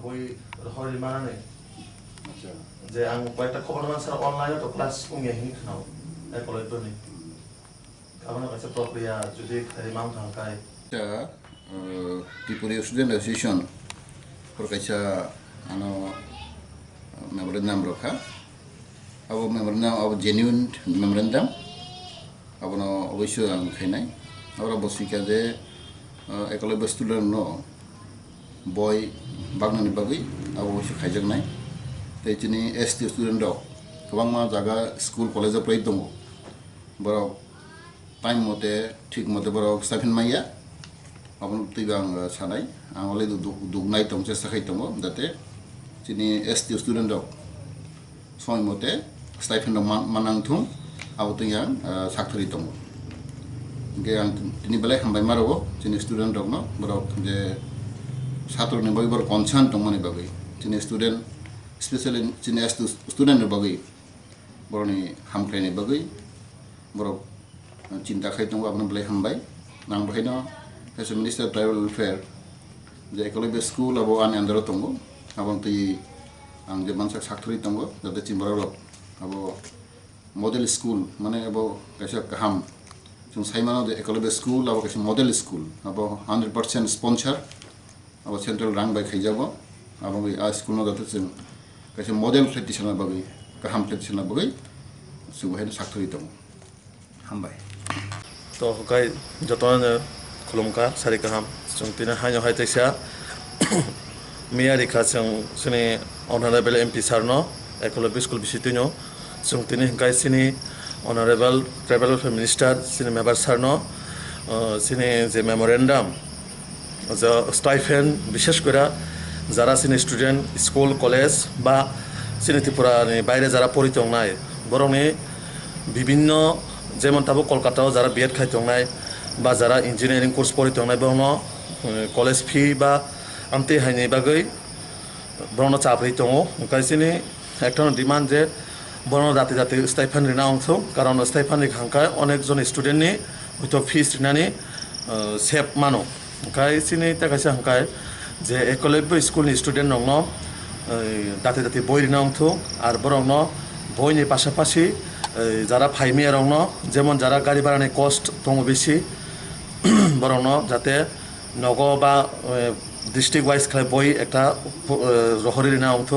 বই হরি মানানে আচ্ছা যে আং কয়েকটা খবর মানুষের অনলাইনে তো ক্লাস উঙ্গে হিং খাও একলাই বনি কারণ কাছে প্রক্রিয়া যদি মান থাকায় এটা Tripura Student Association perkaisa ano memorandum rokha abo memorandum abo genuine memorandum abo no obisho ang khainai abo bosika je ekolobe student no boy bagnani bagi abo obisho khaijaknai tei chini ST student rok kwbangma jaga school college play tongo borok time mote thik mote borok stipend maiya abon tibang sanai ang ole dugnai tong chesta khai tongo date chini ST student rok soy mote stipend manang thung abo tingyang sakthori tongo ge ang tini belai hambai maro chini student rok no borok je satro ni boi bor concern tong mani bagai chini student especially chini ST student ni bagai boroni hamkai ni bagai borok cinta khai tongo abon belai hambai nang bahai no as a Minister of Tribal Welfare je ekolobe school abo an andaro tongo abang ti ang je mansak sakthori tongo jate chimbarok abo model school mane abo kaisa kaham chung saimano de ekolobe school abo kaisa model school abo 100% sponsor abo central rang by khaijabo abo a school no jate chung kaisa model practitioner bagai kaham practitioner bagai subai sakthori tongo hambai তো গাই যতন খুলুমকা সারি কাহাম जों तिना हायो हाय तैसा मिया रिखा जों जोंनि अनारेबल MP सारनो एकलबे स्कुल बिसितिनो जों तिनि गाय सिनि अनारेबल ट्राइबल वेलफेयर मिनिस्टार सिनि मेम्बार सारनो सिनि जे मेमोरेन्डाम जो स्टाइफेन्ड বিশেষ করে যারা সিনি স্টুডেন্ট স্কুল কলেজ বা সিনি ত্রিপুরাनि বাইরে যারা পড়িতংनाय বরংनि বিভিন্ন যেমন তাবো কলকাতাও যারা বিএড খাইতংनाय বা যারা ইঞ্জিনিয়ারিং কোর্স পড়িতংनाय বরনো কলেজ ফি বা আমতে হাইনি বাগৈ বরনো চাপরি দङ কাইसिनि একটা ডিমান্ড যে বরনো জাতি জাতি স্টাইফেন্ড রিনা অংশ কারণ স্টাইফেন্ড খাঙ্কা অনেকজন স্টুডেন্টনি হয়তো ফিস রিনাनि সেভ মানো কাইसिनि তাকাইছে হাঙ্কায় যে একলব্য স্কুলनि স্টুডেন্ট নङ জাতি জাতি বই রিনা অংশ আর বরং বইনি পাশাপাশি যারা ফাইমিয়া রং যেমন যারা গাড়ি ভাড়ানি কস্ট দङ বেশি বরং যাতে নগ বা ডিস্ট্রিক্ট ওয়াইজ খালি বই একটা রহরি রিনা অংশ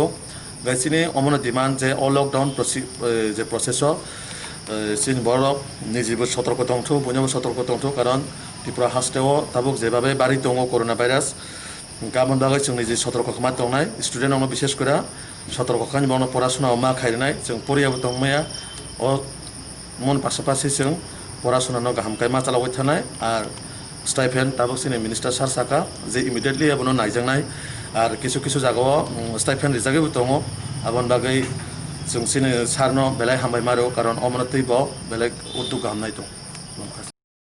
গাইसिनि অমন ডিমান্ড যে অ লকডাউন যে প্রসেস চিন বরক নিজেবো সতর্ক দङ বইনবো সতর্ক দङ কারণ ত্রিপুরা হাস্টেও তাবুক যেভাবে বাড়ি দङ করোনা ভাইরাস গাबोन बागै जों নিজে সতর্ক খামা दंनाय স্টুডেন্ট অন বিশেষ করে সতর্ক খানি বন পড়াশোনা मा খাইনাय जों পরিয়াबो दंमाया ও মন পাশাপাশি जों পড়াশোনা ন গাহাম কাইমা চালাबाय थानाय আর স্টাইফেন্ড তাবুক सिनि मिनिस्टार सार साका जे इमिडिएटलि आबनो नायजांनाय আর কিছু কিছু জায়গাও স্টাইফেন্ড রিজাगैबो दङ आबन बागै जों सिनि सारनो बेलाय हामबाय मारो कारण अमनतैबो बेलेग उद्योग गाहामनाय दं